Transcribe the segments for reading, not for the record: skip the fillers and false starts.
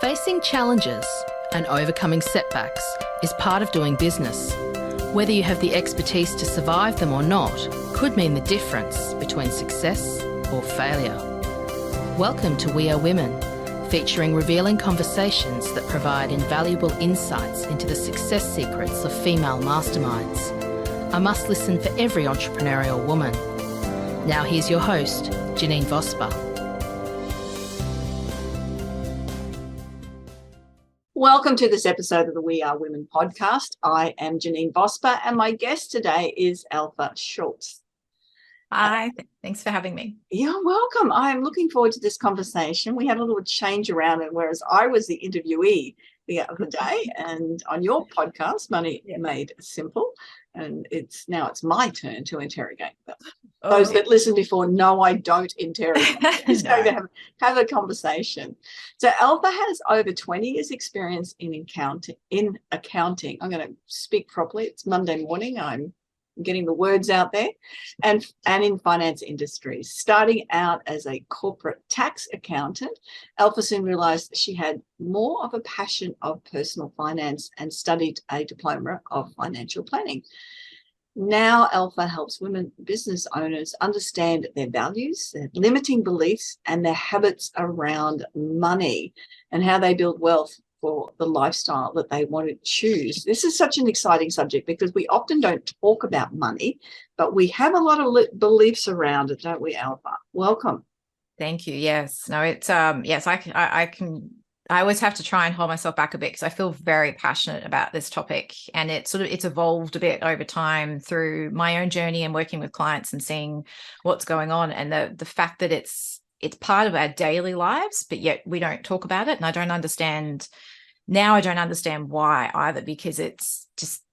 Facing challenges and overcoming setbacks is part of doing business. Whether you have the expertise to survive them or not could mean the difference between success or failure. Welcome to We Are Women, featuring revealing conversations that provide invaluable insights into the success secrets of female masterminds. A must listen for every entrepreneurial woman. Now here's your host, Janine Vosper. Welcome to this episode of the We Are Women podcast. I am Janine Vosper and my guest today is Alpha Schulte. Hi, thanks for having me. You're welcome. I'm looking forward to this conversation. We had a little change around it, whereas I was the interviewee the other day, and on your podcast, Money Made Simple, and it's my turn to interrogate them. Those that listened before know I don't interrogate. Just going to have a conversation. So Alpha has over 20 years experience in accounting. I'm going to speak properly. It's Monday morning. I'm getting the words out there, and in finance industries. Starting out as a corporate tax accountant, Alpha soon realised she had more of a passion of personal finance and studied a diploma of financial planning. Now Alpha helps women business owners understand their values, their limiting beliefs, and their habits around money and how they build wealth for the lifestyle that they want to choose. This is such an exciting subject because we often don't talk about money, but we have a lot of beliefs around it, don't we, Alpha? Welcome. Thank you. Yes. No, it's yes, I always have to try and hold myself back a bit because I feel very passionate about this topic, and it's evolved a bit over time through my own journey and working with clients and seeing what's going on, and the fact that it's part of our daily lives, but yet we don't talk about it. And I don't understand why either, because it's just,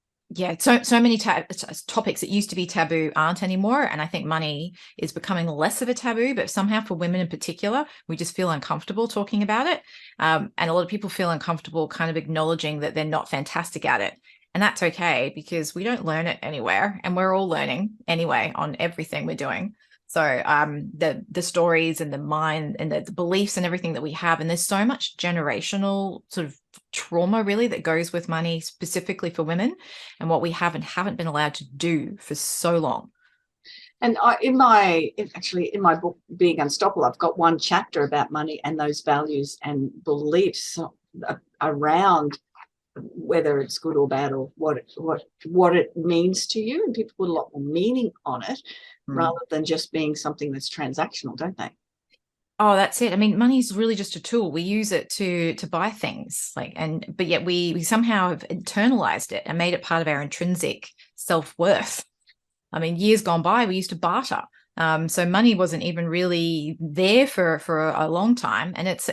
so many topics that used to be taboo aren't anymore. And I think money is becoming less of a taboo, but somehow for women in particular, we just feel uncomfortable talking about it. And a lot of people feel uncomfortable kind of acknowledging that they're not fantastic at it. And that's okay, because we don't learn it anywhere, and we're all learning anyway on everything we're doing. So the stories and the mind and the beliefs and everything that we have, and there's so much generational sort of trauma really that goes with money, specifically for women, and what we haven't been allowed to do for so long. And in my book, Being Unstoppable, I've got one chapter about money and those values and beliefs around whether it's good or bad, or what it means to you, and people put a lot more meaning on it rather than just being something that's transactional, don't they? Oh, that's it. I mean, money is really just a tool. We use it to buy things, but yet we somehow have internalized it and made it part of our intrinsic self-worth. I mean, years gone by, we used to barter. So money wasn't even really there for a long time. And it's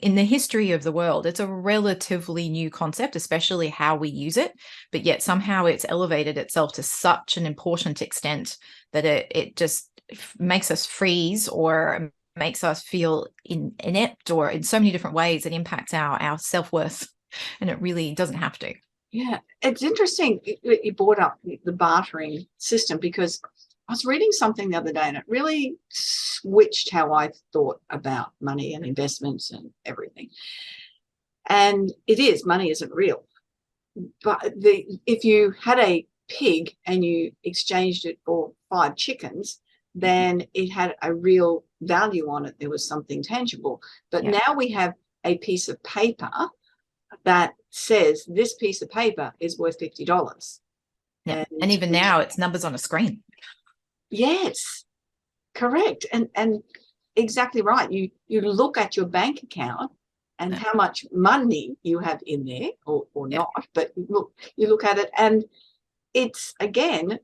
in the history of the world, it's a relatively new concept, especially how we use it. But yet somehow it's elevated itself to such an important extent that it just makes us freeze or makes us feel inept, or in so many different ways it impacts our self-worth, and it really doesn't have to. Yeah, it's interesting you brought up the bartering system, because I was reading something the other day and it really switched how I thought about money and investments and everything. And money isn't real. But if you had a pig and you exchanged it for 5 chickens, then it had a real value on it. There was something tangible. But now we have a piece of paper that says this piece of paper is worth $50. Yeah. And even now it's numbers on a screen. Yes, correct. And exactly right. You look at your bank account and how much money you have in there, or not, but you look at it, and it's, again,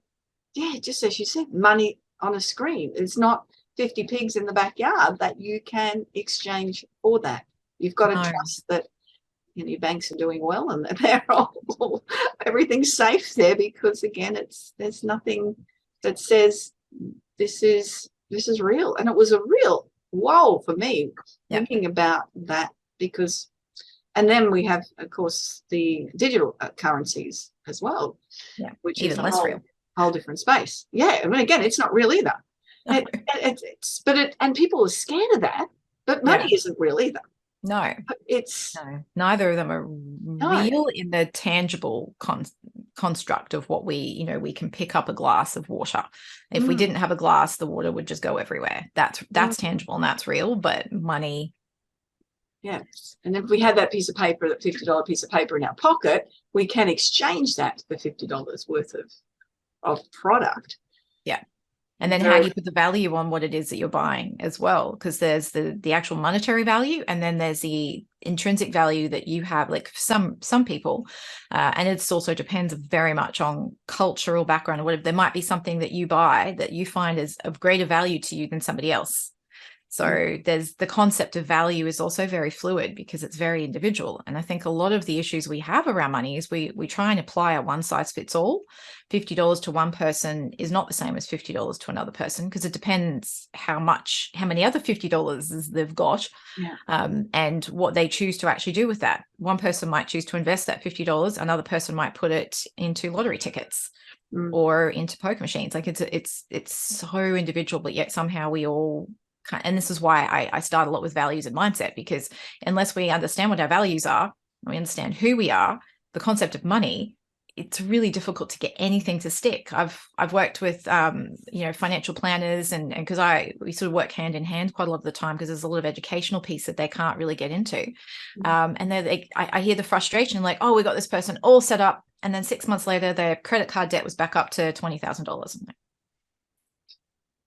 just as you said, money on a screen. It's not 50 pigs in the backyard that you can exchange for that. You've got to trust that your banks are doing well and that they're all everything's safe there, because again, there's nothing that says this is real. And it was a real wow for me thinking about that, because, and then we have, of course, the digital currencies as well, which even is less real. Whole different space. I mean, again, it's not real either. And people are scared of that, but money isn't real either. No, It's no, neither of them are no. real in the tangible construct of what we can pick up a glass of water. If we Mm, didn't have a glass, the water would just go everywhere. That's mm, tangible and that's real, but money, yeah. And if we have that piece of paper, that $50 piece of paper in our pocket, we can exchange that for $50 worth of product. yeah. And then how Very, do you put the value on what it is that you're buying as well? Because there's the actual monetary value, and then there's the intrinsic value that you have. Like some people, and it also depends very much on cultural background or whatever. There might be something that you buy that you find is of greater value to you than somebody else. So there's the concept of value is also very fluid because it's very individual. And I think a lot of the issues we have around money is we try and apply a one size fits all. $50 to one person is not the same as $50 to another person because it depends how many other $50 they've got, yeah. and what they choose to actually do with that. One person might choose to invest that $50. Another person might put it into lottery tickets or into poker machines. Like it's so individual, but yet somehow we all, and this is why I start a lot with values and mindset, because unless we understand what our values are, we understand who we are, the concept of money, it's really difficult to get anything to stick. I've worked with financial planners, and because we sort of work hand in hand quite a lot of the time because there's a lot of educational piece that they can't really get into. And I hear the frustration like, oh, we got this person all set up, and then 6 months later their credit card debt was back up to $20,000.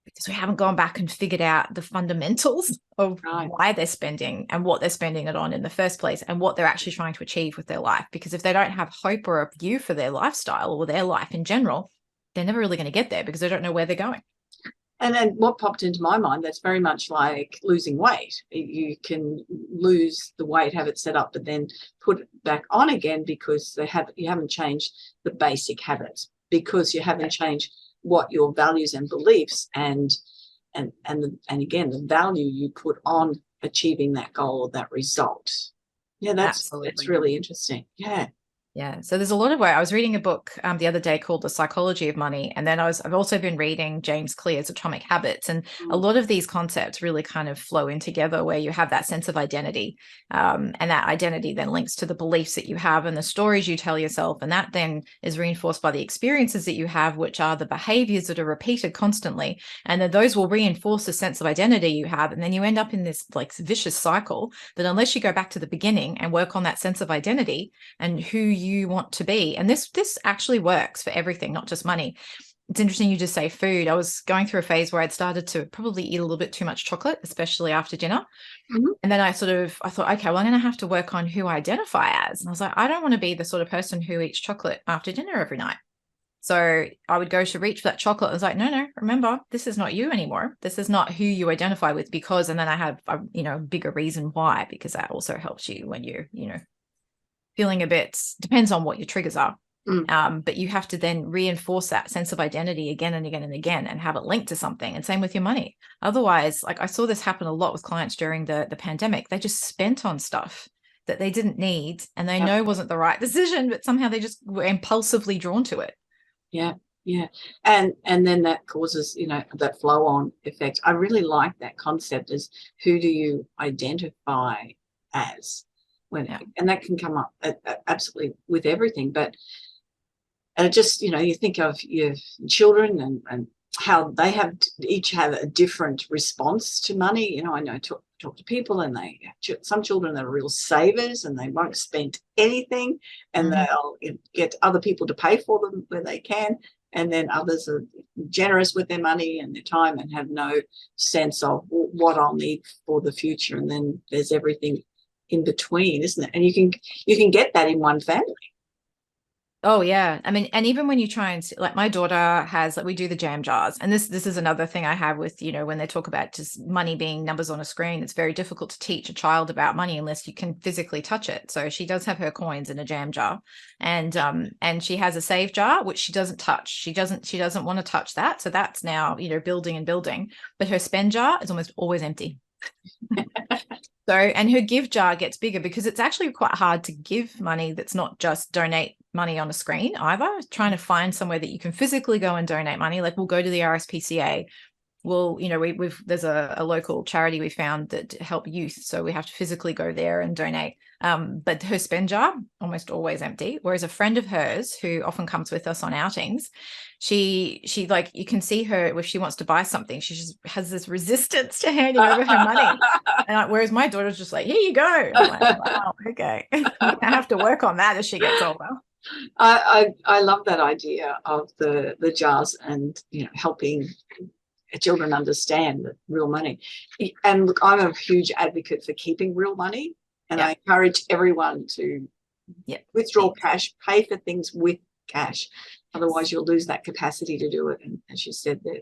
Because we haven't gone back and figured out the fundamentals of why they're spending and what they're spending it on in the first place and what they're actually trying to achieve with their life. Because if they don't have hope or a view for their lifestyle or their life in general, they're never really going to get there because they don't know where they're going. And then what popped into my mind, that's very much like losing weight. You can lose the weight, have it set up, but then put it back on again because you haven't changed the basic habits, because you haven't changed what your values and beliefs and again the value you put on achieving that goal or that result. Yeah, that's really interesting. Yeah. So there's a lot of way. I was reading a book the other day called The Psychology of Money. And then I've also been reading James Clear's Atomic Habits. And a lot of these concepts really kind of flow in together where you have that sense of identity. And that identity then links to the beliefs that you have and the stories you tell yourself. And that then is reinforced by the experiences that you have, which are the behaviors that are repeated constantly. And then those will reinforce the sense of identity you have. And then you end up in this like vicious cycle that unless you go back to the beginning and work on that sense of identity and who you want to be. And this actually works for everything, not just money. It's interesting you just say food. I was going through a phase where I'd started to probably eat a little bit too much chocolate, especially after dinner. And then I thought, okay, well, I'm going to have to work on who I identify as. And I was like, I don't want to be the sort of person who eats chocolate after dinner every night. So I would go to reach for that chocolate. I was like, no, remember, this is not you anymore. This is not who you identify with because, and then I have a bigger reason why, because that also helps you when you're, feeling a bit, depends on what your triggers are. But you have to then reinforce that sense of identity again and again and again and have it linked to something. And same with your money. Otherwise, like I saw this happen a lot with clients during the pandemic. They just spent on stuff that they didn't need and they know wasn't the right decision, but somehow they just were impulsively drawn to it. Yeah. And then that causes, that flow on effect. I really like that concept as who do you identify as? And that can come up absolutely with everything, but just you think of your children and how they each have a different response to money. I know talk to people and some children are real savers and they won't spend anything and they'll get other people to pay for them where they can, and then others are generous with their money and their time and have no sense of what I'll need for the future. And then there's everything in between, isn't it? And you can get that in one family. Oh yeah. I mean, and even when you try and like my daughter has, like we do the jam jars, and this is another thing I have with, when they talk about just money being numbers on a screen, it's very difficult to teach a child about money unless you can physically touch it. So she does have her coins in a jam jar, and she has a save jar which she doesn't touch. She doesn't want to touch that. So that's now, building and building, but her spend jar is almost always empty. So, and her give jar gets bigger because it's actually quite hard to give money that's not just donate money on a screen either. Trying to find somewhere that you can physically go and donate money. Like we'll go to the RSPCA well, you know, there's a local charity we found that help youth, so we have to physically go there and donate. But her spend jar almost always empty. Whereas a friend of hers who often comes with us on outings, she like, you can see her if she wants to buy something, she just has this resistance to handing over her money. And whereas my daughter's just like, here you go. I'm like, wow, okay. I have to work on that as she gets older. I love that idea of the jars and, you know, helping children understand the real money. And look, I'm a huge advocate for keeping real money, and I encourage everyone to withdraw cash, pay for things with cash. Otherwise, you'll lose that capacity to do it. And as you said, that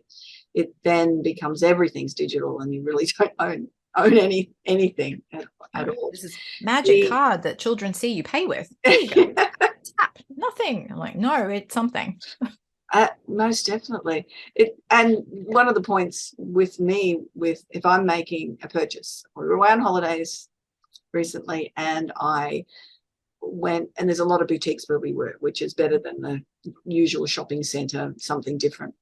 it then becomes everything's digital, and you really don't own anything at all. This is magic card that children see you pay with. There you go. Tap. Nothing. I'm like, no, it's something. Most definitely. And one of the points with me, if I'm making a purchase, we were away on holidays recently, and I went, and there's a lot of boutiques where we were, which is better than the usual shopping centre, something different.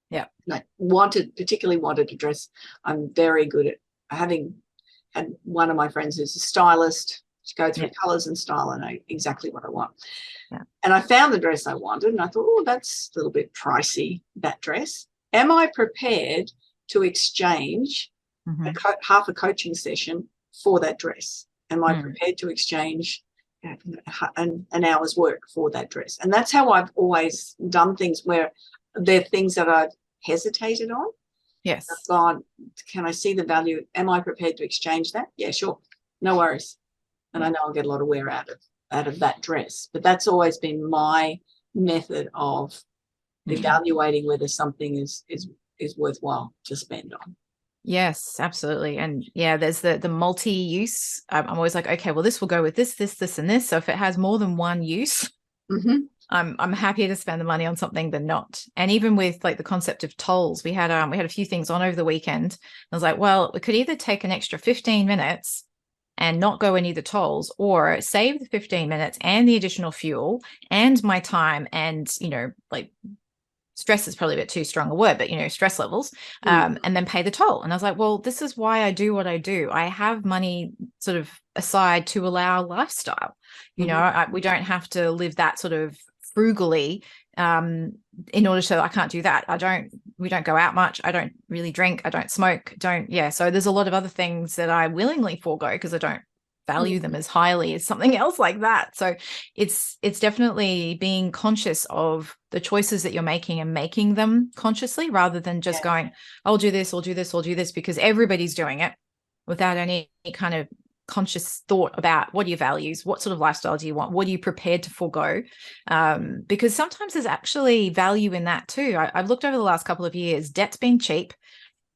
Yeah. I particularly wanted a dress. I'm very good at having had one of my friends who's a stylist. Go through colours and style and know exactly what I want. Yeah. And I found the dress I wanted, and I thought, oh, that's a little bit pricey, that dress. Am I prepared to exchange half a coaching session for that dress? Am I prepared to exchange an hour's work for that dress? And that's how I've always done things, where there are things that I've hesitated on. Yes. I've gone, can I see the value? Am I prepared to exchange that? Yeah, sure. No worries. And I know I'll get a lot of wear out of that dress. But that's always been my method of evaluating whether something is worthwhile to spend on. Yes, absolutely. And yeah, there's the multi-use. I'm always like, okay, well, this will go with this, and this. So if it has more than one use, I'm happier to spend the money on something than not. And even with like the concept of tolls, we had a few things on over the weekend. I was like, well, we could either take an extra 15 minutes and not go any of the tolls, or save the 15 minutes and the additional fuel and my time and, you know, like stress is probably a bit too strong a word, but, you know, stress levels, and then pay the toll. And I was like, well, this is why I do what I do. I have money sort of aside to allow lifestyle. You know, we don't have to live that sort of frugally in order to, I can't do that. We don't go out much. I don't really drink. I don't smoke. So there's a lot of other things that I willingly forego because I don't value them as highly as something else like that. So it's definitely being conscious of the choices that you're making and making them consciously, rather than just going, I'll do this, because everybody's doing it without any kind of conscious thought about what are your values, what sort of lifestyle do you want, what are you prepared to forego, because sometimes there's actually value in that too. I've looked over the last couple of years, debt's been cheap.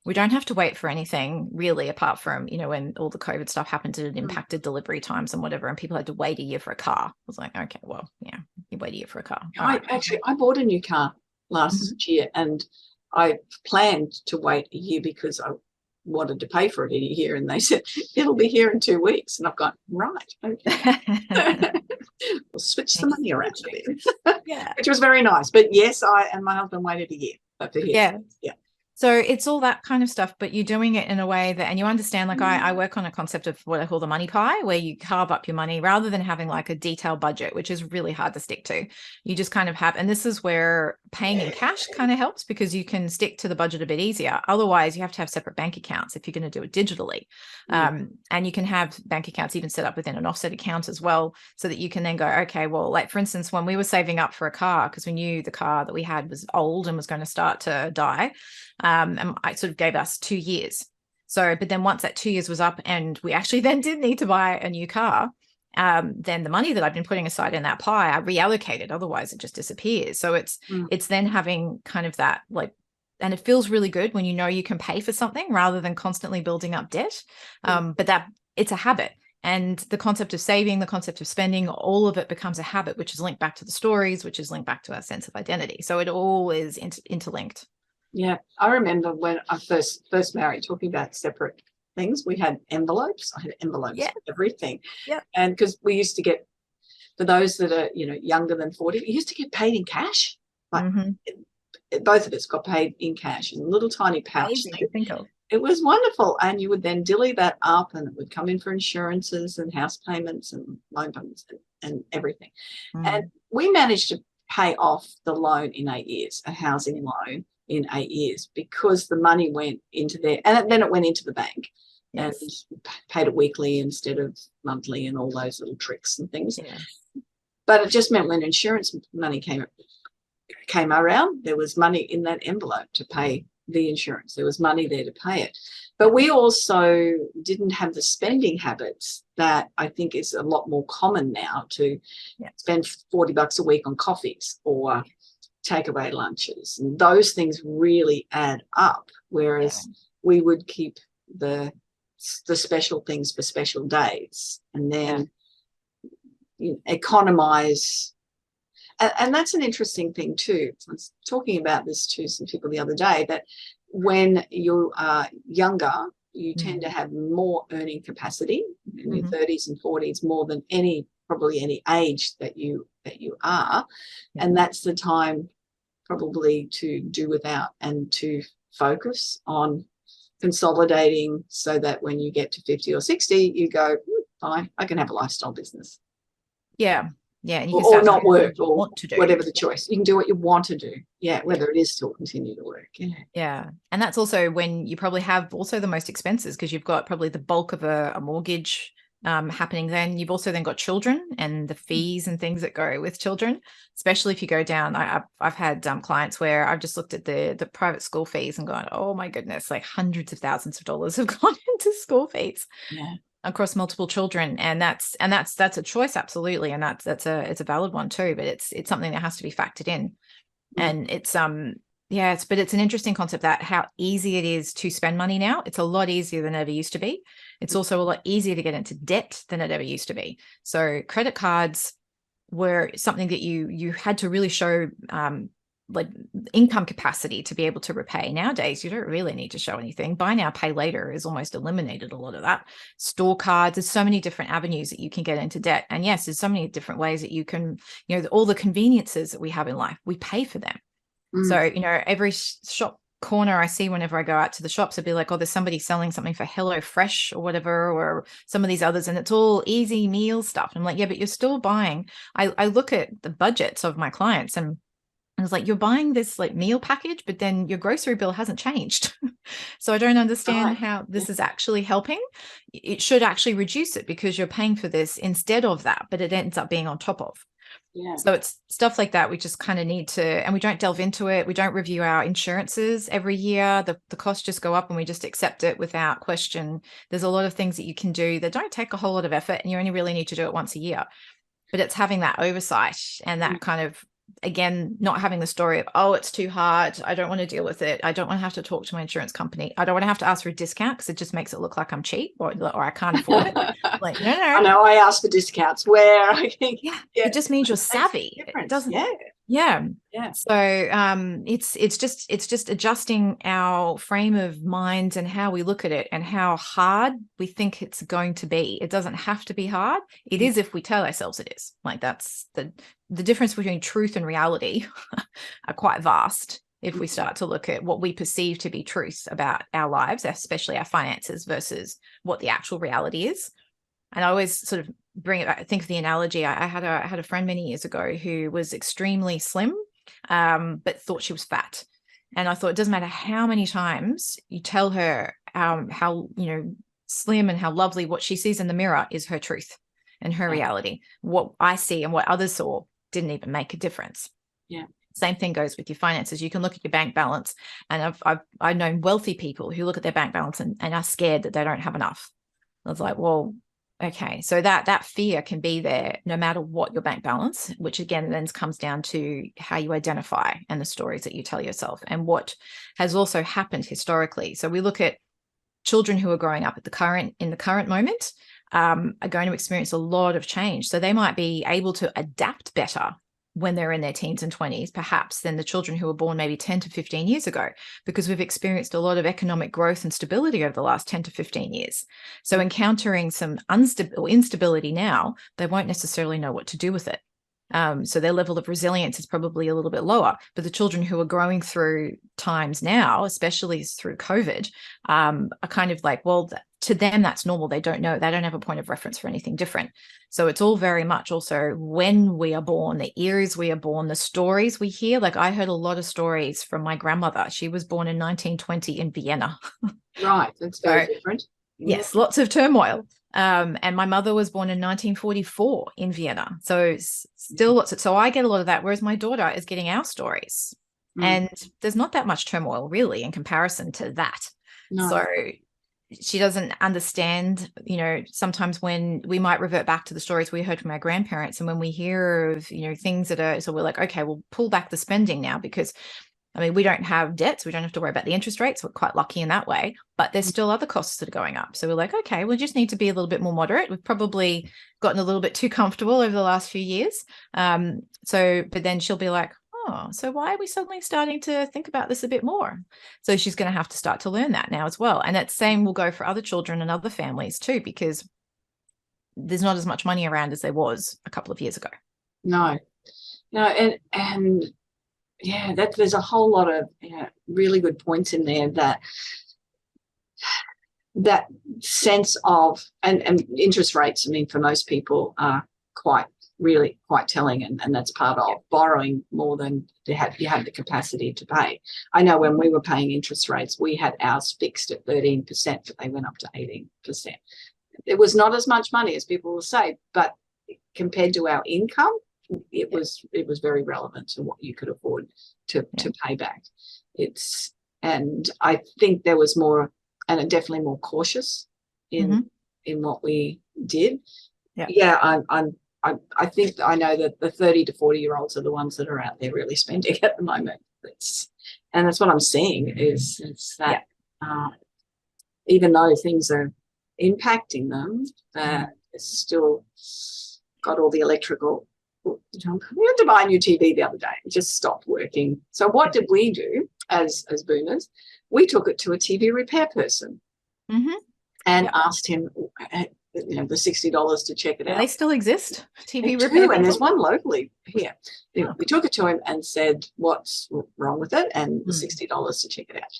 We don't have to wait for anything really, apart from, you know, when all the COVID stuff happened, it impacted delivery times and whatever, and people had to wait a year for a car. I was like, okay, well, yeah, you wait a year for a car. I bought a new car last year, and I planned to wait a year because I wanted to pay for it in a year, and they said it'll be here in 2 weeks, and I've gone, right, okay. We'll switch the money around a bit. Which was very nice. But yes, I and my husband waited a year for his. So it's all that kind of stuff, but you're doing it in a way that, and you understand, like I work on a concept of what I call the money pie, where you carve up your money rather than having like a detailed budget, which is really hard to stick to. You just kind of have, and this is where paying in cash kind of helps, because you can stick to the budget a bit easier. Otherwise, you have to have separate bank accounts if you're going to do it digitally. And you can have bank accounts even set up within an offset account as well, so that you can then go, okay, well, like for instance, when we were saving up for a car, because we knew the car that we had was old and was going to start to die, and I sort of gave us 2 years. So, but then once that 2 years was up and we actually then did need to buy a new car, then the money that I've been putting aside in that pie, I reallocated. Otherwise it just disappears. So it's then having kind of that, like, and it feels really good when you know you can pay for something rather than constantly building up debt. But that it's a habit. And the concept of saving, the concept of spending, all of it becomes a habit, which is linked back to the stories, which is linked back to our sense of identity. So it all is interlinked. Yeah, I remember when I first married, talking about separate things. We had envelopes. I had envelopes for everything. Yeah. And because we used to get, for those that are, you know, younger than 40, we used to get paid in cash. Like both of us got paid in cash in a little tiny pouch. Amazing to think of. It was wonderful. And you would then dilly that up, and it would come in for insurances and house payments and loan payments and everything. And we managed to pay off the loan in 8 years, a housing loan in 8 years, because the money went into there, and then it went into the bank. Yes. And paid it weekly instead of monthly, and all those little tricks and things. Yes. But it just meant when insurance money came around, there was money in that envelope to pay the insurance. There was money there to pay it. But we also didn't have the spending habits that I think is a lot more common now, to spend $40 a week on coffees or takeaway lunches. And those things really add up, whereas we would keep the special things for special days, and then economize. And that's an interesting thing too. I was talking about this to some people the other day, that when you are younger, you tend to have more earning capacity in your 30s and 40s, more than probably any age that you are. And that's the time probably to do without and to focus on consolidating, so that when you get to 50 or 60, you go, fine, I can have a lifestyle business. Yeah. And you can or not work, or want to do whatever the choice. You can do what you want to do. Whether it is still continue to work. Yeah. And that's also when you probably have also the most expenses, because you've got probably the bulk of a mortgage happening. Then you've also then got children and the fees and things that go with children, especially if you go down. I've had clients where I've just looked at the private school fees and gone, oh my goodness, like hundreds of thousands of dollars have gone into school fees across multiple children. And that's a choice, absolutely. And it's a valid one too, but it's something that has to be factored in. And it's but it's an interesting concept, that how easy it is to spend money now. It's a lot easier than it ever used to be. It's also a lot easier to get into debt than it ever used to be. So credit cards were something that you had to really show like income capacity to be able to repay. Nowadays, you don't really need to show anything. Buy now, pay later is almost eliminated a lot of that. Store cards, there's so many different avenues that you can get into debt. And yes, there's so many different ways that you can, all the conveniences that we have in life, we pay for them. So, every shop corner I see whenever I go out to the shops, I'd be like, oh, there's somebody selling something for Hello Fresh or whatever, or some of these others, and it's all easy meal stuff. And I'm like, yeah, but you're still buying. I look at the budgets of my clients, and I was like, you're buying this like meal package, but then your grocery bill hasn't changed. So I don't understand how this is actually helping. It should actually reduce it, because you're paying for this instead of that, but it ends up being on top of. So it's stuff like that we just kind of need to, and we don't delve into it. We don't review our insurances every year. The costs just go up and we just accept it without question. There's a lot of things that you can do that don't take a whole lot of effort, and you only really need to do it once a year. But it's having that oversight and that kind of, again, not having the story of, oh, it's too hard, I don't want to deal with it, I don't want to have to talk to my insurance company, I don't want to have to ask for a discount because it just makes it look like I'm cheap or I can't afford it. Like, no. I know, I ask for discounts where I think it just means you're savvy. It doesn't. So it's just adjusting our frame of mind and how we look at it and how hard we think it's going to be. It doesn't have to be hard. It is if we tell ourselves it is. Like, that's the difference between truth and reality are quite vast if we start to look at what we perceive to be truth about our lives, especially our finances, versus what the actual reality is. And I always sort of bring it back, think of the analogy. I had a friend many years ago who was extremely slim, but thought she was fat. And I thought, it doesn't matter how many times you tell her how slim and how lovely, what she sees in the mirror is her truth and her reality. What I see and what others saw didn't even make a difference. Same thing goes with your finances. You can look at your bank balance, and I've known wealthy people who look at their bank balance and are scared that they don't have enough. I was like, well, okay, so that fear can be there no matter what your bank balance, which again then comes down to how you identify and the stories that you tell yourself and what has also happened historically. So we look at children who are growing up in the current moment are going to experience a lot of change. So they might be able to adapt better when they're in their teens and 20s, perhaps, than the children who were born maybe 10 to 15 years ago, because we've experienced a lot of economic growth and stability over the last 10 to 15 years. So encountering some instability now, they won't necessarily know what to do with it. So their level of resilience is probably a little bit lower. But the children who are growing through times now, especially through COVID, are kind of like, well, to them, that's normal. They don't know. They don't have a point of reference for anything different. So it's all very much also when we are born, the eras we are born, the stories we hear. Like I heard a lot of stories from my grandmother. She was born in 1920 in Vienna. Right. That's very different. Yes, lots of turmoil. And my mother was born in 1944 in Vienna. So still lots of, so I get a lot of that, whereas my daughter is getting our stories. And there's not that much turmoil really in comparison to that. No. So she doesn't understand, you know, sometimes when we might revert back to the stories we heard from our grandparents, and when we hear of, you know, things that are, so we're like, okay, we'll pull back the spending now, because I mean, we don't have debts. We don't have to worry about the interest rates. We're quite lucky in that way, but there's still other costs that are going up. So we're like, okay, we just need to be a little bit more moderate. We've probably gotten a little bit too comfortable over the last few years. But then she'll be like, oh, so why are we suddenly starting to think about this a bit more? So she's going to have to start to learn that now as well. And that same will go for other children and other families too, because there's not as much money around as there was a couple of years ago. No, and yeah, there's a whole lot of really good points in there, that sense of, and interest rates, I mean, for most people are really quite telling, and that's part of borrowing more than you have the capacity to pay. I know when we were paying interest rates, we had ours fixed at 13%, but they went up to 18%. It was not as much money as people will say, but compared to our income, it was very relevant to what you could afford to pay back. And I think there was more, and definitely more cautious in what we did. I think I know that the 30 to 40-year-olds are the ones that are out there really spending at the moment. And that's what I'm seeing is that even though things are impacting them, that it's still got all the electrical. We had to buy a new TV the other day. It just stopped working. So what did we do as boomers? We took it to a TV repair person and asked him, the $60 to check it out. They still exist, TV repair people? And there's one locally here. We took it to him and said, what's wrong with it? And the $60 to check it out.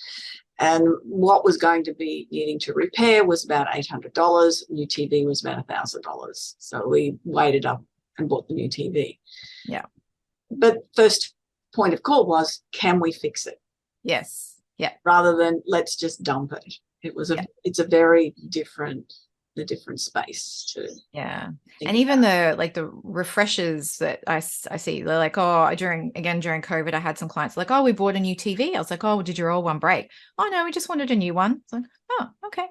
And what was going to be needing to repair was about $800. New TV was about $1,000. So we waited up and bought the new TV. Yeah. But first point of call was, can we fix it? Yes. Yeah. Rather than let's just dump it. It's a very different space to and even the refreshers that I see, they're like, oh, during COVID I had some clients like, oh, we bought a new TV. I was like, oh, did your old one break? Oh no, we just wanted a new one. It's like, oh, okay.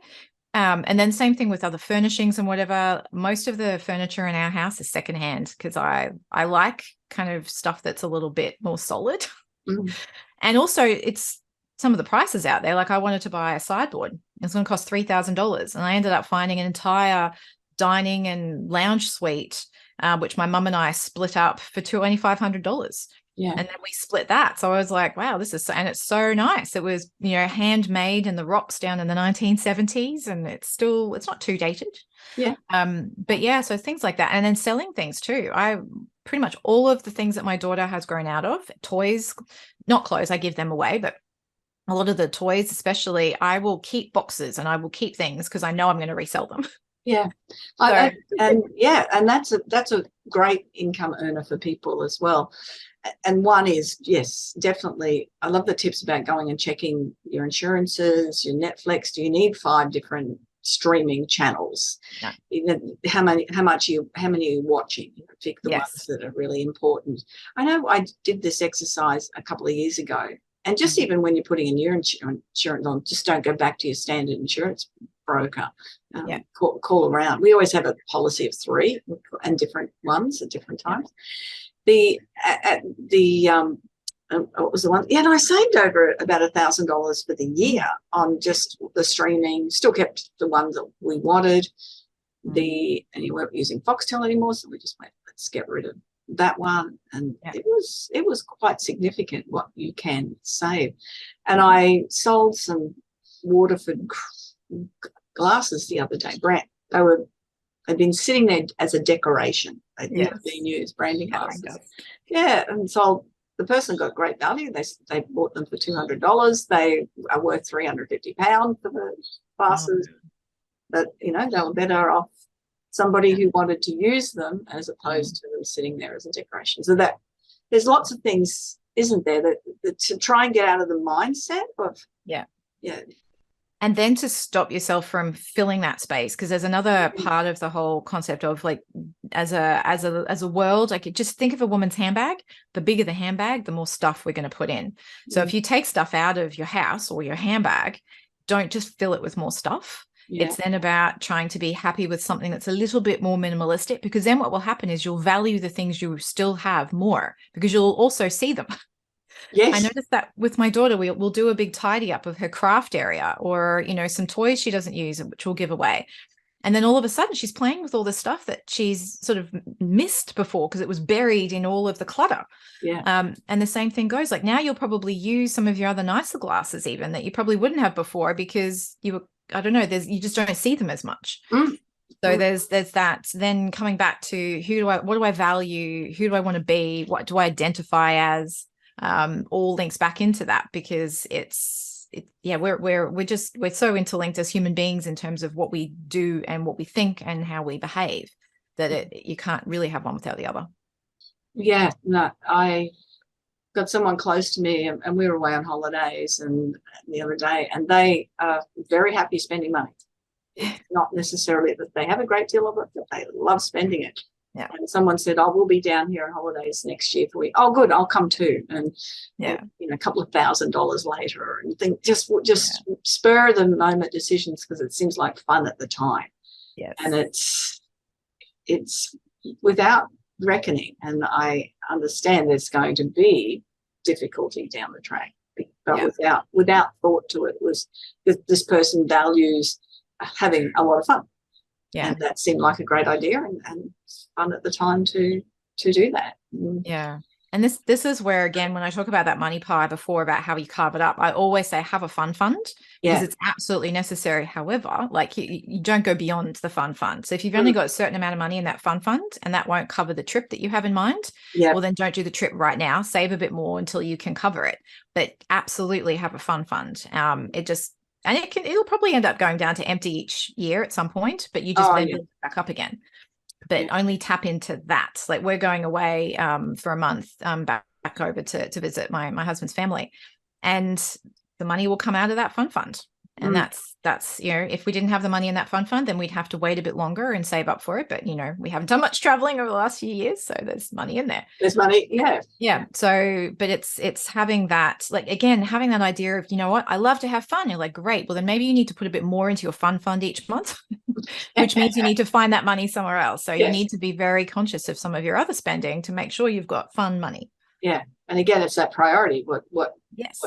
And then same thing with other furnishings and whatever. Most of the furniture in our house is secondhand because I like kind of stuff that's a little bit more solid. And also it's some of the prices out there. Like I wanted to buy a sideboard. It's going to cost $3,000. And I ended up finding an entire dining and lounge suite, which my mum and I split up for $2,500. Yeah. And then we split that. So I was like, wow, and it's so nice. It was, handmade in the rocks down in the 1970s, and it's not too dated. Yeah. But yeah, so things like that. And then selling things too. I pretty much all of the things that my daughter has grown out of, toys, not clothes, I give them away, but a lot of the toys, especially, I will keep boxes and I will keep things because I know I'm going to resell them. Yeah. And that's a great income earner for people as well. And one is, yes, definitely. I love the tips about going and checking your insurances, your Netflix. Do you need 5 different streaming channels? Yeah. How many are you watching? Pick the ones that are really important. I know I did this exercise a couple of years ago. And just even when you're putting a new insurance on, just don't go back to your standard insurance broker. Call around. We always have a policy of 3 and different ones at different times. What was the one? Yeah, and I saved over about $1,000 for the year on just the streaming. Still kept the ones that we wanted. And you weren't using Foxtel anymore, so we just went, let's get rid of that one. And it was quite significant what you can save. And I sold some Waterford glasses the other day. They'd been sitting there as a decoration. They'd Yes. never been used, branding Coloring houses. dust. Yeah, and so the person got great value. They bought them for $200. They are worth £350 for the classes. But they were better off somebody who wanted to use them as opposed to them sitting there as a decoration. So that there's lots of things, isn't there, that to try and get out of the mindset of yeah. And then to stop yourself from filling that space, because there's another part of the whole concept of like, as a world, like just think of a woman's handbag. The bigger the handbag, the more stuff we're going to put in. So if you take stuff out of your house or your handbag, don't just fill it with more stuff. It's then about trying to be happy with something that's a little bit more minimalistic, because then what will happen is you'll value the things you still have more, because you'll also see them. Yes. I noticed that with my daughter, we'll do a big tidy up of her craft area, or, some toys she doesn't use, which we'll give away. And then all of a sudden she's playing with all this stuff that she's sort of missed before because it was buried in all of the clutter. Yeah. And the same thing goes, like now you'll probably use some of your other nicer glasses even that you probably wouldn't have before because you just don't see them as much. So there's that. Then coming back to what do I value? Who do I want to be? What do I identify as? All links back into that, because we're so interlinked as human beings in terms of what we do and what we think and how we behave, that you can't really have one without the other. Yeah, no, I got someone close to me and we were away on holidays and the other day, and they are very happy spending money. It's not necessarily that they have a great deal of it, but they love spending it. Yeah. And someone said, "Oh, we'll be down here on holidays next year for a week." "Oh, good, I'll come too." And a couple of $1,000 later, and think just spur of the moment decisions, because it seems like fun at the time. Yes. And it's without reckoning, and I understand there's going to be difficulty down the track, but without thought to it, was that this person values having a lot of fun. Yeah. And that seemed like a great idea and fun at the time to do that. Yeah. And this is where, again, when I talk about that money pie before, about how you carve it up, I always say have a fun fund, because it's absolutely necessary. However, like you don't go beyond the fun fund. So if you've only got a certain amount of money in that fun fund and that won't cover the trip that you have in mind, well, then don't do the trip right now. Save a bit more until you can cover it. But absolutely have a fun fund. It'll probably end up going down to empty each year at some point, but you just build it back up again. But only tap into that. Like we're going away for a month back over to visit my husband's family, and the money will come out of that fun fund. And that's if we didn't have the money in that fun fund, then we'd have to wait a bit longer and save up for it. But we haven't done much traveling over the last few years, so there's money in there. There's money, yeah. So, but it's having that, like, again, having that idea of, what, I love to have fun. You're like, great. Well, then maybe you need to put a bit more into your fun fund each month, which means you need to find that money somewhere else. So you need to be very conscious of some of your other spending to make sure you've got fun money. Yeah. And again, it's that priority. What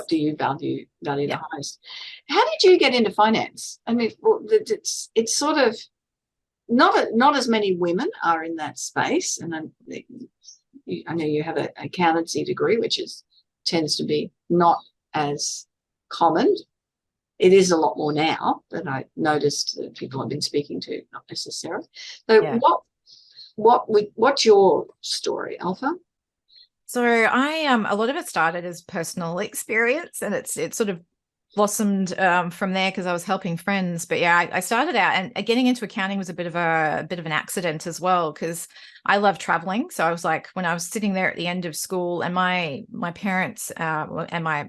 do you value the highest? How did you get into finance? I mean, it's sort of not as many women are in that space, and I know you have an accountancy degree, which tends to be not as common. It is a lot more now, but I noticed that people I've been speaking to, not necessarily. So what's your story, Alpha? So a lot of it started as personal experience, and it sort of blossomed from there because I was helping friends. But I started out, and getting into accounting was a bit of an accident as well, because I love traveling. So I was like, when I was sitting there at the end of school, and my parents and my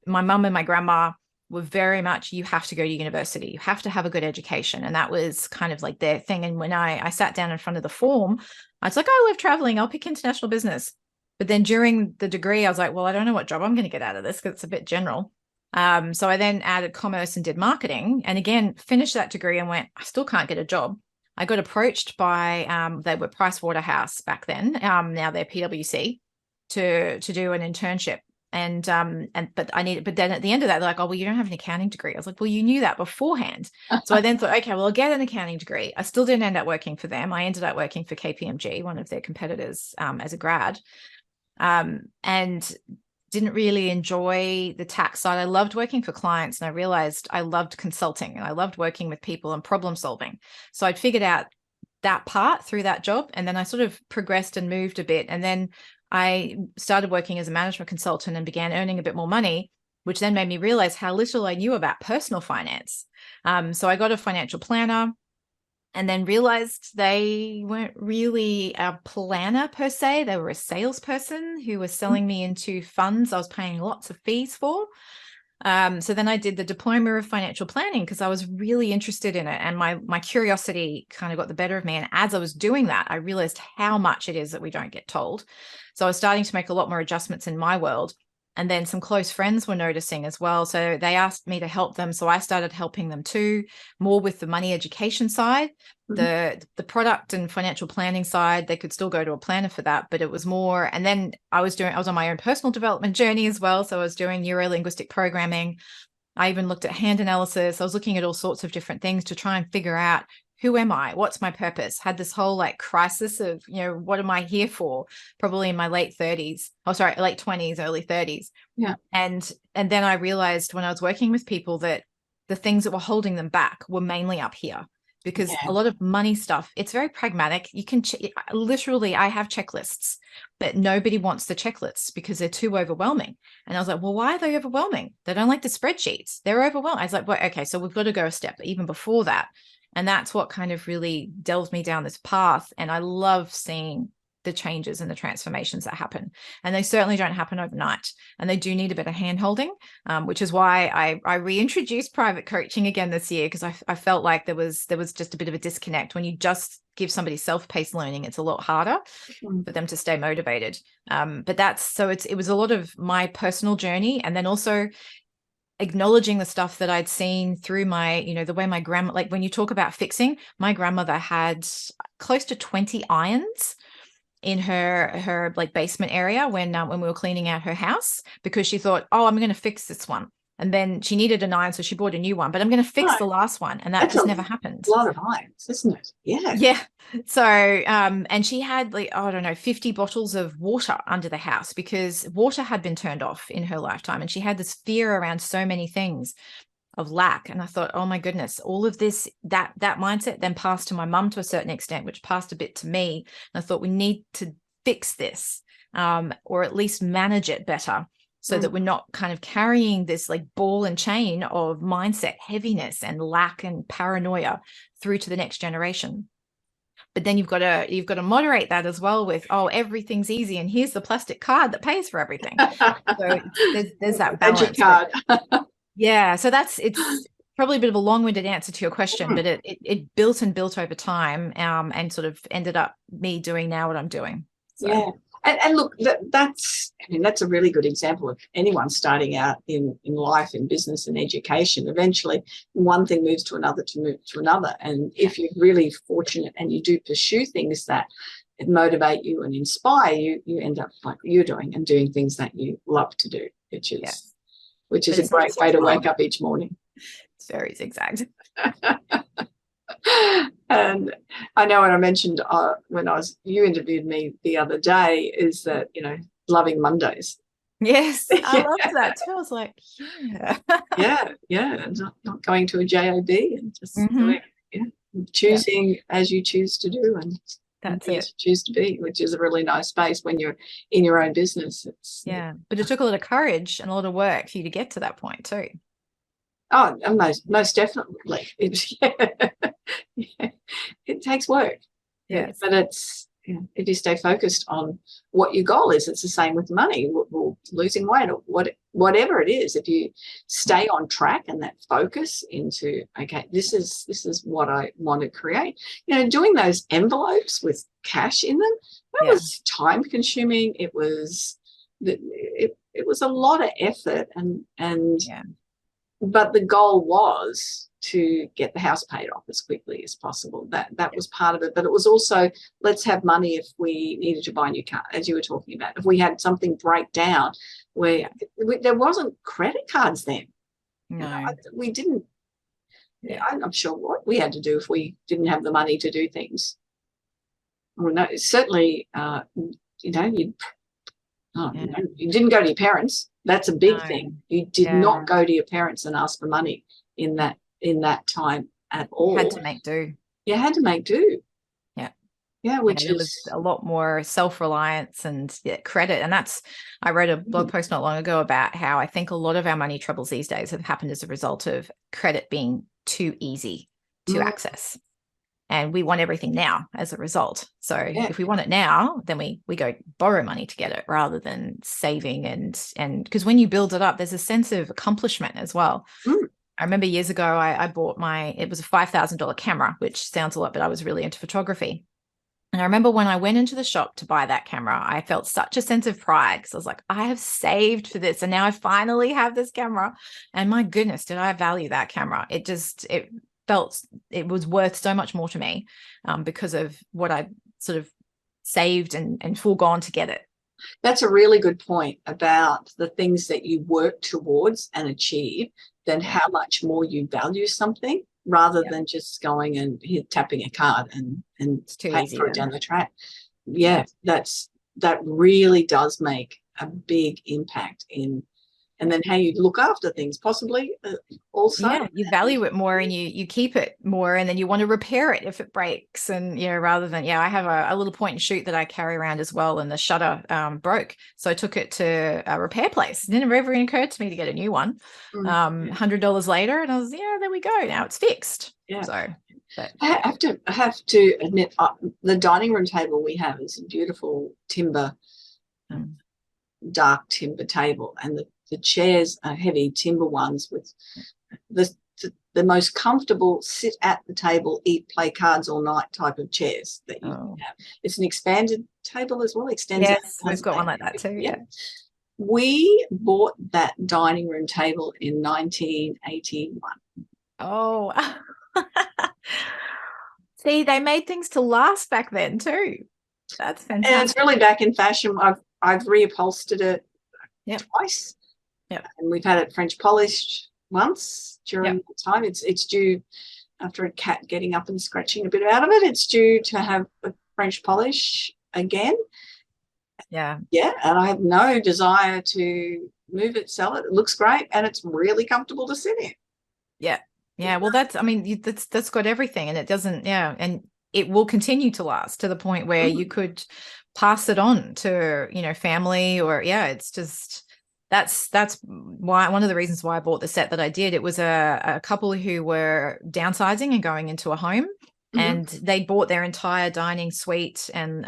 mum and my grandma were very much, you have to go to university, you have to have a good education, and that was kind of like their thing. And when I sat down in front of the form, I was like, I love traveling, I'll pick international business. But then during the degree, I was like, well, I don't know what job I'm going to get out of this because it's a bit general. So I then added commerce and did marketing, and again, finished that degree and went, I still can't get a job. I got approached by, they were Price Waterhouse back then. Now they're PwC, to do an internship. But then at the end of that, they're like, oh, well, you don't have an accounting degree. I was like, well, you knew that beforehand. So I then thought, okay, well, I'll get an accounting degree. I still didn't end up working for them. I ended up working for KPMG, one of their competitors, as a grad, and didn't really enjoy the tax side. I loved working for clients, and I realized I loved consulting, and I loved working with people and problem solving. So I'd figured out that part through that job. And then I sort of progressed and moved a bit. And then I started working as a management consultant and began earning a bit more money, which then made me realize how little I knew about personal finance. So I got a financial planner, and then realized they weren't really a planner per se. They were a salesperson who was selling me into funds I was paying lots of fees for. So then I did the Diploma of Financial Planning because I was really interested in it, and my curiosity kind of got the better of me. And as I was doing that, I realized how much it is that we don't get told. So I was starting to make a lot more adjustments in my world. And then some close friends were noticing as well. So they asked me to help them. So I started helping them too, more with the money education side. The product and financial planning side, they could still go to a planner for that, but it was more. And then I was on my own personal development journey as well. So I was doing neuro-linguistic programming. I even looked at hand analysis. I was looking at all sorts of different things to try and figure out, who am I? What's my purpose? Had this whole like crisis of, what am I here for? Probably in my late 30s. Oh, sorry, late 20s, early 30s. Yeah. And then I realized when I was working with people that the things that were holding them back were mainly up here, because a lot of money stuff, it's very pragmatic. You can literally, I have checklists, but nobody wants the checklists because they're too overwhelming. And I was like, well, why are they overwhelming? They don't like the spreadsheets. They're overwhelmed. I was like, well, okay, so we've got to go a step even before that. And that's what kind of really delved me down this path. And I love seeing the changes and the transformations that happen. And they certainly don't happen overnight. And they do need a bit of hand-holding, which is why I reintroduced private coaching again this year, because I felt like there was just a bit of a disconnect. When you just give somebody self-paced learning, it's a lot harder for them to stay motivated. But it was a lot of my personal journey, and then also acknowledging the stuff that I'd seen through my, the way my grandma, like when you talk about fixing, my grandmother had close to 20 irons in her like basement area when we were cleaning out her house, because she thought, oh, I'm going to fix this one. And then she needed an iron, so she bought a new one, but I'm going to fix the last one. And that just never happened. A lot of irons, isn't it? Yeah. Yeah. So, and she had like, I don't know, 50 bottles of water under the house because water had been turned off in her lifetime. And she had this fear around so many things of lack. And I thought, oh my goodness, all of this, that mindset then passed to my mum to a certain extent, which passed a bit to me. And I thought we need to fix this, or at least manage it better, so that we're not kind of carrying this like ball and chain of mindset heaviness and lack and paranoia through to the next generation. But then you've got to moderate that as well with, oh, everything's easy and here's the plastic card that pays for everything. So there's that balance. Card. Yeah, so it's probably a bit of a long-winded answer to your question, but it built and built over time, and sort of ended up me doing now what I'm doing. So. Yeah. And look, that's a really good example of anyone starting out in life, in business and education. Eventually, one thing moves to another to move to another. And if you're really fortunate and you do pursue things that motivate you and inspire you, you end up like you're doing and doing things that you love to do, which is a great way to wake up each morning. It's very zigzagged. And I know, and I mentioned when you interviewed me the other day, is that loving Mondays. Yes, I love that too. I was like, and not going to a job and just doing, choosing as you choose to do, and that's it. Choose to be, which is a really nice space when you're in your own business. But it took a lot of courage and a lot of work for you to get to that point too. Oh, most definitely. It takes work. Yes. But it's, if you stay focused on what your goal is, it's the same with money, or losing weight, or whatever it is. If you stay on track and that focus into, okay, this is what I want to create. Doing those envelopes with cash in them, that was time consuming. It was a lot of effort, and but the goal was to get the house paid off as quickly as possible. That was part of it. But it was also, let's have money if we needed to buy a new car, as you were talking about. If we had something break down, where there wasn't credit cards then. No. We didn't. I'm not sure what we had to do if we didn't have the money to do things. Well, no, certainly, you didn't go to your parents. That's a big thing. You did not go to your parents and ask for money in that time at all. You had to make do. You had to make do. Yeah, You know, which there was is a lot more self-reliance and credit. And I wrote a blog post not long ago about how I think a lot of our money troubles these days have happened as a result of credit being too easy to access. And we want everything now as a result. So if we want it now, then we go borrow money to get it rather than saving. And because when you build it up, there's a sense of accomplishment as well. I remember years ago, I bought it was a $5,000 camera, which sounds a lot, but I was really into photography. And I remember when I went into the shop to buy that camera, I felt such a sense of pride because I was like, I have saved for this. And now I finally have this camera. And my goodness, did I value that camera? It felt it was worth so much more to me because of what I sort of saved and foregone to get it. That's a really good point about the things that you work towards and achieve, than how much more you value something, rather than just going and tapping a card and paying for it down the track. That really does make a big impact and then how you look after things possibly also. Yeah, you value it more and you keep it more, and then you want to repair it if it breaks. And rather than I have a little point and shoot that I carry around as well, and the shutter broke, so I took it to a repair place. It never ever occurred to me to get a new one. $100 later, and I was there we go, now it's fixed. So I have to admit, the dining room table we have is a beautiful timber, dark timber table, and the chairs are heavy timber ones with the most comfortable sit at the table, eat, play cards all night type of chairs that you can have. It's an expanded table as well. Yes, we've got one like that too. Yeah. We bought that dining room table in 1981. Oh, see, they made things to last back then too. That's fantastic. And it's really back in fashion. I've reupholstered it twice. And we've had it French polished once during the time. It's due, after a cat getting up and scratching a bit out of it, it's due to have a French polish again. And I have no desire to move it, sell it. It looks great and it's really comfortable to sit in. Well, that's got everything, and it doesn't and it will continue to last to the point where you could pass it on to family, or it's just that's why, one of the reasons why I bought the set that I did. It was a couple who were downsizing and going into a home, and they bought their entire dining suite and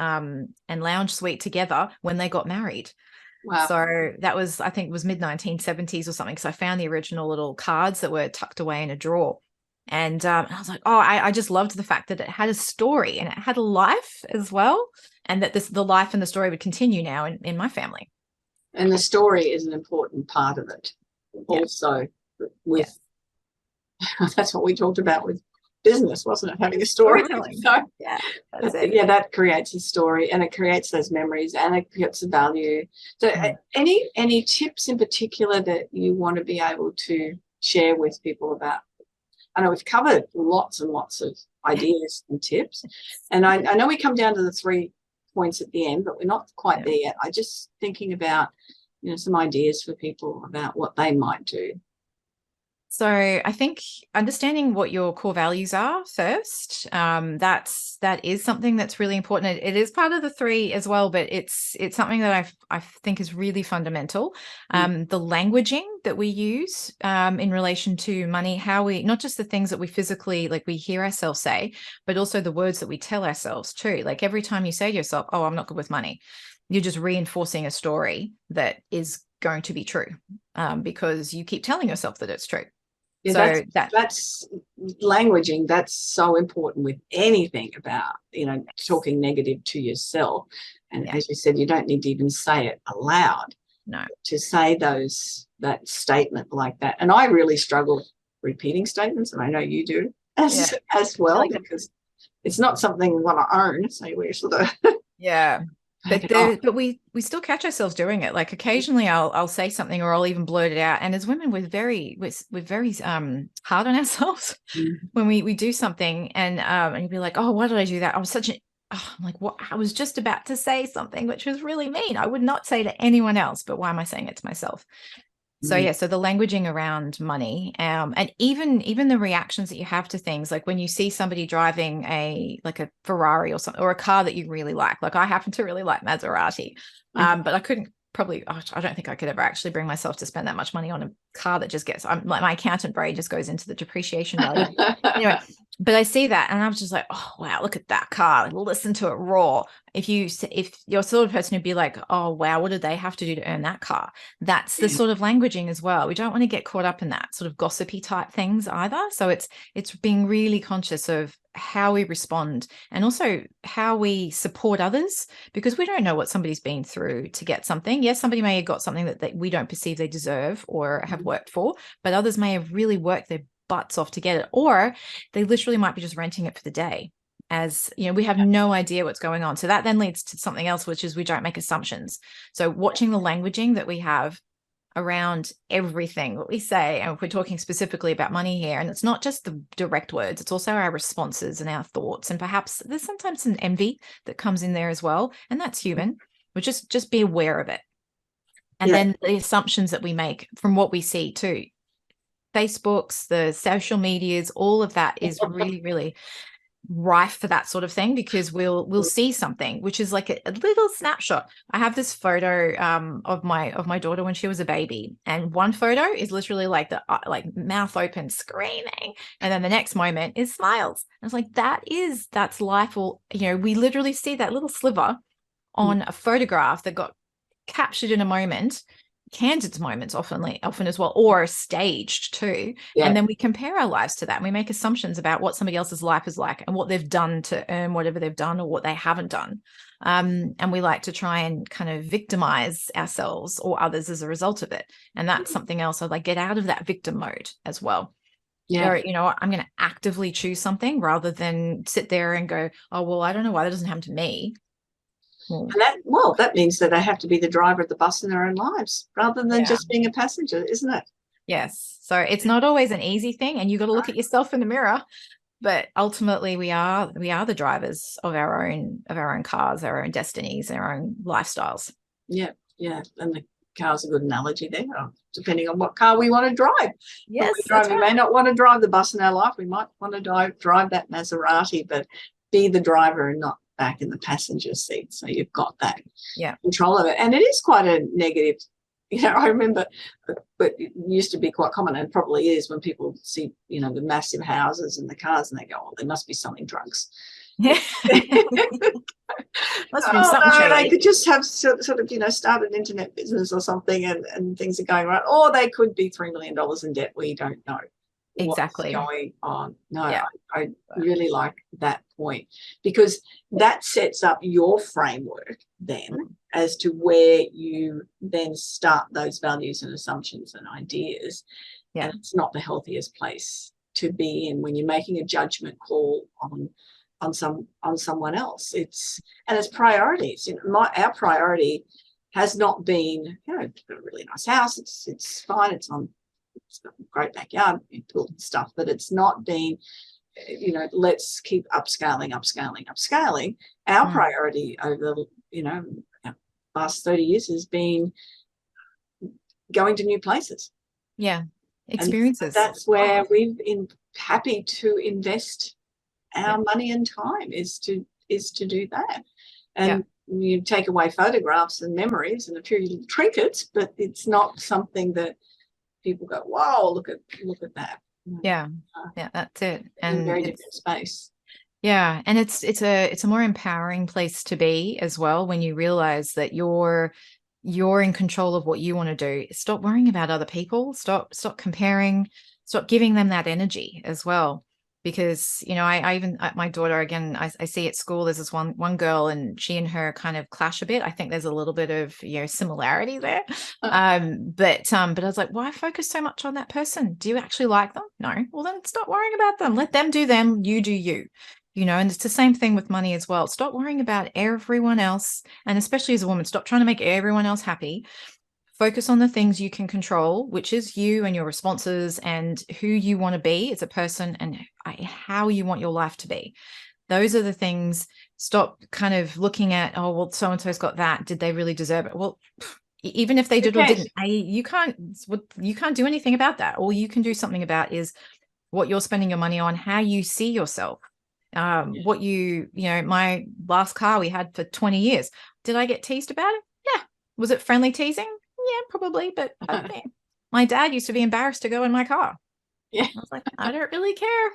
lounge suite together when they got married. Wow. So that was, I think it was mid-1970s or something, because I found the original little cards that were tucked away in a drawer. And I was like, I just loved the fact that it had a story and it had a life as well, and that the life and the story would continue now in my family. And the story is an important part of it also. With that's what we talked about with business, wasn't it? Having a story. So, that's it. That creates a story, and it creates those memories, and it creates a value. So any tips in particular that you want to be able to share with people about? I know we've covered lots and lots of ideas and tips, and I know we come down to the 3 points at the end, but we're not quite there yet. I'm just thinking about some ideas for people about what they might do. So I think understanding what your core values are first, that is something that's really important. It is part of the 3 as well, but it's something that I think is really fundamental. The languaging that we use in relation to money, how we, not just the things that we physically, like we hear ourselves say, but also the words that we tell ourselves too. Like every time you say to yourself, oh, I'm not good with money, you're just reinforcing a story that is going to be true because you keep telling yourself that it's true. So that's languaging. That's so important with anything about, talking negative to yourself. And as you said, you don't need to even say it aloud. No. To say that statement like that. And I really struggle with repeating statements, and I know you do as well, because it's not something we want to own. So we sort of But we still catch ourselves doing it. Like occasionally I'll say something, or I'll even blurt it out. And as women, we're very hard on ourselves when we do something, and you'd be like, oh, why did I do that? I was I'm like, what? I was just about to say something which was really mean. I would not say to anyone else, but why am I saying it to myself? So yeah, so the languaging around money, and even the reactions that you have to things, like when you see somebody driving a Ferrari or something, or a car that you really like. Like I happen to really like Maserati, but I couldn't probably. I don't think I could ever actually bring myself to spend that much money on a car that just gets. I'm like, my accountant brain just goes into the depreciation mode. Anyway, but I see that and I'm just like, oh wow, look at that car. Listen to it roar. If you're sort of person who'd be like, oh wow, what did they have to do to earn that car? That's the sort of languaging as well. We don't want to get caught up in that sort of gossipy type things either. So it's being really conscious of how we respond and also how we support others, because we don't know what somebody's been through to get something. Yes, somebody may have got something that we don't perceive they deserve or have worked for, but others may have really worked their butts off to get it, or they literally might be just renting it for the day. As you know, we have no idea what's going on. So that then leads to something else, which is we don't make assumptions. So watching the languaging that we have around everything what we say, and if we're talking specifically about money here, and it's not just the direct words, it's also our responses and our thoughts, and perhaps there's sometimes some envy that comes in there as well, and that's human. We'll just be aware of it. And then the assumptions that we make from what we see too, Facebooks, the social medias, all of that is really, really rife for that sort of thing, because we'll see something which is like a little snapshot. I have this photo of my daughter when she was a baby, and one photo is literally like the like mouth open screaming, and then the next moment is smiles. And it's like that's life. Or we literally see that little sliver on a photograph that got captured in a moment, candid moments often as well, or staged too. And then we compare our lives to that, and we make assumptions about what somebody else's life is like and what they've done to earn whatever they've done or what they haven't done. And we like to try and kind of victimize ourselves or others as a result of it. And that's something else. I'd like get out of that victim mode as well. Or, I'm going to actively choose something rather than sit there and go, oh, well, I don't know why that doesn't happen to me. And that means that they have to be the driver of the bus in their own lives rather than just being a passenger, isn't it? Yes. So it's not always an easy thing, and you got to look at yourself in the mirror. But ultimately, we are the drivers of our own cars, our own destinies, our own lifestyles. Yeah, and the car's a good analogy there. Depending on what car we want to drive. Yes, we may not want to drive the bus in our life. We might want to drive that Maserati, but be the driver and not back in the passenger seat. So you've got that control of it. And it is quite a negative. I remember, but it used to be quite common, and probably is, when people see, the massive houses and the cars, and they go, oh, they must be selling drugs. Yeah. They could just have sort of, start an internet business or something, and things are going right. Or they could be $3 million in debt. We don't know. Exactly what's going on. No, I really like that point, because that sets up your framework then as to where you then start those values and assumptions and ideas. And it's not the healthiest place to be in when you're making a judgment call on someone else. It's priorities. Our priority has not been, it's got a really nice house, it's fine, it's got a great backyard, built stuff, but it's not been, let's keep upscaling. Our priority over the, last 30 years has been going to new places. Yeah, experiences. And that's where we've been happy to invest our money and time is to do that. And you take away photographs and memories and a few little trinkets, but it's not something that people go, wow, look at that. Yeah, that's it. And in a very different space. Yeah, and it's a more empowering place to be as well, when you realize that you're in control of what you want to do. Stop worrying about other people. Stop comparing. Stop giving them that energy as well. Because, I even, my daughter, again, I see at school, there's this one girl, and she and her kind of clash a bit. I think there's a little bit of, similarity there. But I was like, why focus so much on that person? Do you actually like them? No. Well, then stop worrying about them. Let them do them. You do you. And it's the same thing with money as well. Stop worrying about everyone else. And especially as a woman, stop trying to make everyone else happy. Focus on the things you can control, which is you and your responses and who you want to be as a person and how you want your life to be. Those are the things. Stop kind of looking at, oh, well, so-and-so's got that. Did they really deserve it? Well, even if they did or Okay. didn't, you can't do anything about that. All you can do something about is what you're spending your money on, how you see yourself. What my last car we had for 20 years. Did I get teased about it? Yeah. Was it friendly teasing? Yeah, probably. But my dad used to be embarrassed to go in my car. Yeah. I was like, I don't really care.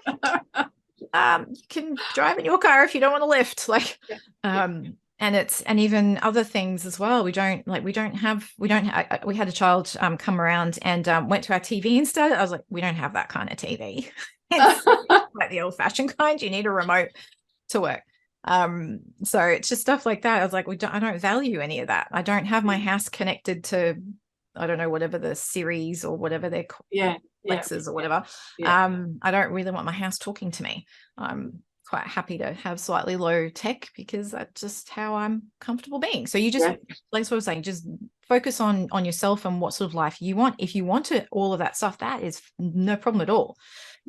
You can drive in your car if you don't want to lift. Like, and even other things as well. We had a child come around and went to our TV instead. I was like, we don't have that kind of TV. It's like the old-fashioned kind. You need a remote to work. So it's just stuff like that. I was like, I don't value any of that. I don't have my house connected to, I don't know, whatever the series or whatever they're Lexes or whatever. I don't really want my house talking to me. I'm quite happy to have slightly low tech because that's just how I'm comfortable being. So you just, like what I was saying, just focus on yourself and what sort of life you want. If you want it, all of that stuff, that is no problem at all.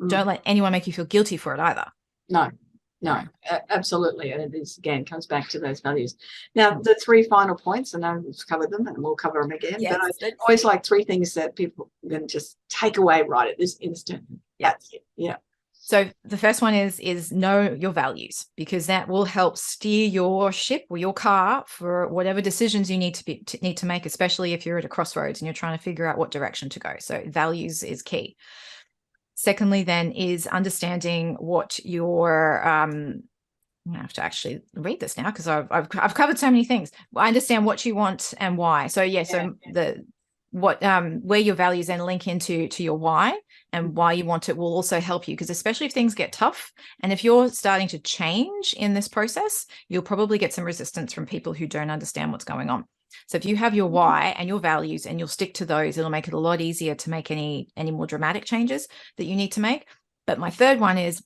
Don't let anyone make you feel guilty for it either. No, absolutely. And it is, again, comes back to those values. Now, the 3 final points, and I've covered them and we'll cover them again. Yes, but I always like 3 things that people can just take away right at this instant. That's it. Yeah. So the first one is know your values, because that will help steer your ship or your car for whatever decisions you need to make, especially if you're at a crossroads and you're trying to figure out what direction to go. So values is key. Secondly, then, is understanding what your I'm gonna have to actually read this now because I've covered so many things. I understand what you want and why. So where your values then link into your why, and why you want it will also help you, because especially if things get tough and if you're starting to change in this process, you'll probably get some resistance from people who don't understand what's going on. So if you have your why and your values and you'll stick to those, it'll make it a lot easier to make any more dramatic changes that you need to make. But my third one is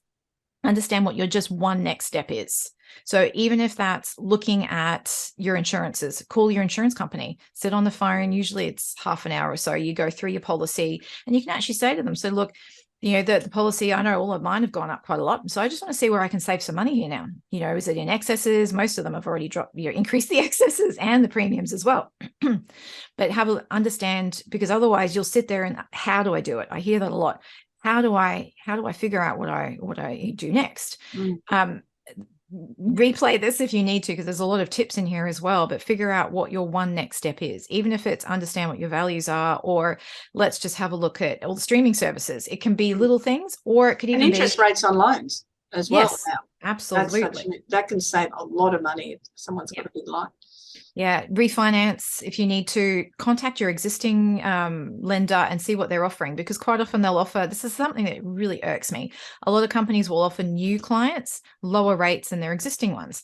understand what your just one next step is. So even if that's looking at your insurances, call your insurance company, sit on the phone. Usually it's half an hour or so. You go through your policy and you can actually say to them, so look, the policy, I know all of mine have gone up quite a lot. So I just want to see where I can save some money here now. Is it in excesses? Most of them have already increased the excesses and the premiums as well. But understand, because otherwise you'll sit there and how do I do it? I hear that a lot. How do I figure out what I do next? Replay this if you need to, because there's a lot of tips in here as well, but figure out what your one next step is, even if it's understand what your values are, or let's just have a look at all the streaming services. It can be little things, or it could even interest rates on loans as well. Yes, absolutely. That can save a lot of money if someone's got a big loan. Yeah, refinance. If you need to, contact your existing lender and see what they're offering, because quite often they'll offer, this is something that really irks me, a lot of companies will offer new clients lower rates than their existing ones.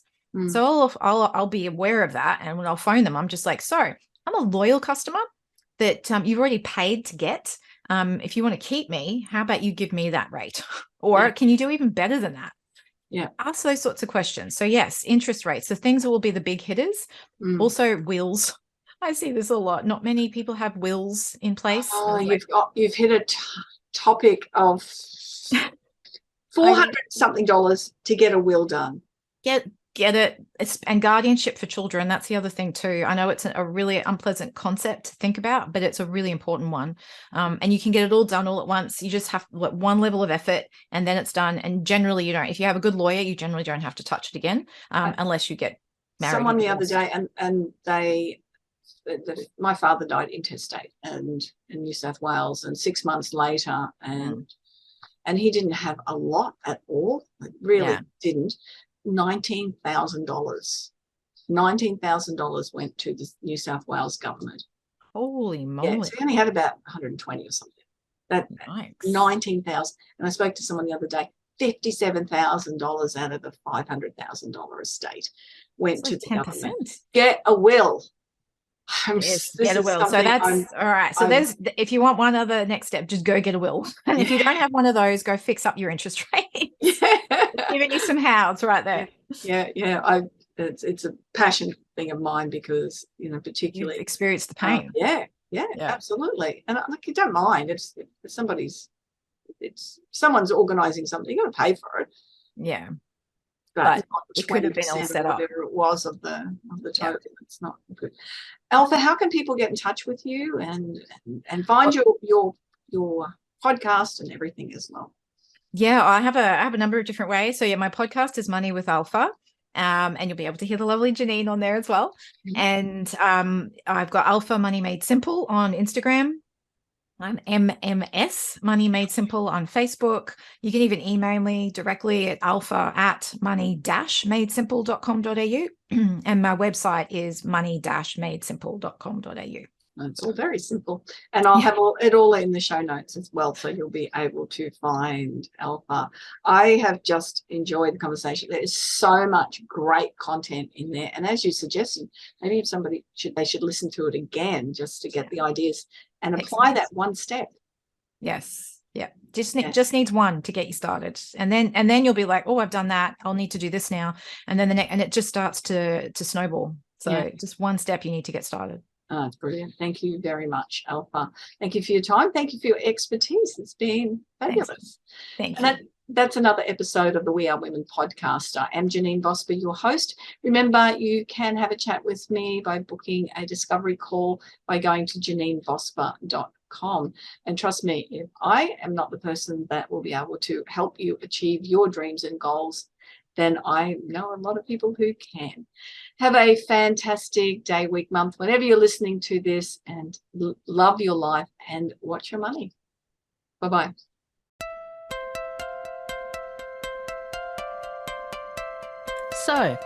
So I'll be aware of that, and when I'll phone them, I'm just like, so I'm a loyal customer that you've already paid to get. If you want to keep me, how about you give me that rate? Or can you do even better than that? Yeah. Ask those sorts of questions. So yes, interest rates, the things that will be the big hitters. Also wills. I see this a lot. Not many people have wills in place. Oh, you've hit a topic of $400 something to get a will done. Get it. And guardianship for children. That's the other thing too. I know it's a really unpleasant concept to think about, but it's a really important one. And you can get it all done all at once. You just have one level of effort and then it's done. And generally, if you have a good lawyer, you generally don't have to touch it again, unless you get married. Someone the other day, and my father died intestate and in New South Wales, and 6 months later, and he didn't have a lot at all. Really didn't. $19,000 went to the New South Wales government. Holy moly. Yeah, so he only had about 120 or something. That nice. 19,000. And I spoke to someone the other day, $57,000 out of the $500,000 estate went to the 10%. Government. Get a will. Get a will. So that's all right. So if you want one other next step, just go get a will. And if you don't have one of those, go fix up your interest rate. Giving you some hows right there. Yeah. It's a passion thing of mine, because particularly you've experienced the pain. Yeah, absolutely. And you don't mind. It's someone's organizing something. You got to pay for it. Yeah. But it's not it could have been all 20% set or up. whatever it was of the total. It's not good. Alpha, how can people get in touch with you and find your podcast and everything as well? Yeah, I have a number of different ways. So yeah, my podcast is Money with Alpha. And you'll be able to hear the lovely Janine on there as well. And I've got Alpha Money Made Simple on Instagram. I'm MMS Money Made Simple on Facebook. You can even email me directly at alpha@money-madesimple.com.au. And my website is money-madesimple.com.au. It's all very simple. And I'll have it all in the show notes as well, so you'll be able to find Alpha. I have just enjoyed the conversation. There is so much great content in there. And as you suggested, maybe if they should listen to it again just to get the ideas and apply that one step. Yes. Yeah. Just needs one to get you started. And then you'll be like, oh, I've done that. I'll need to do this now. And then and it just starts to snowball. So just one step you need to get started. Oh, it's brilliant. Thank you very much, Alpha. Thank you for your time. Thank you for your expertise. It's been fabulous. Thank you. That's another episode of the We Are Women podcast. I am Janine Vosper, your host. Remember, you can have a chat with me by booking a discovery call by going to janinevosper.com. And trust me, if I am not the person that will be able to help you achieve your dreams and goals, then I know a lot of people who can. Have a fantastic day, week, month, whenever you're listening to this, and love your life and watch your money. Bye-bye. So,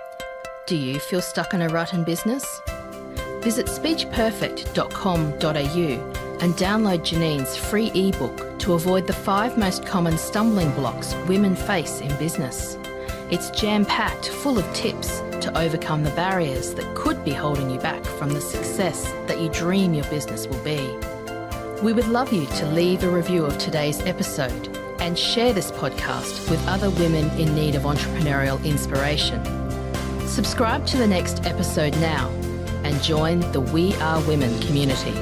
do you feel stuck in a rut in business? Visit speechperfect.com.au and download Janine's free ebook to avoid the 5 most common stumbling blocks women face in business. It's jam-packed, full of tips to overcome the barriers that could be holding you back from the success that you dream your business will be. We would love you to leave a review of today's episode and share this podcast with other women in need of entrepreneurial inspiration. Subscribe to the next episode now and join the We Are Women community.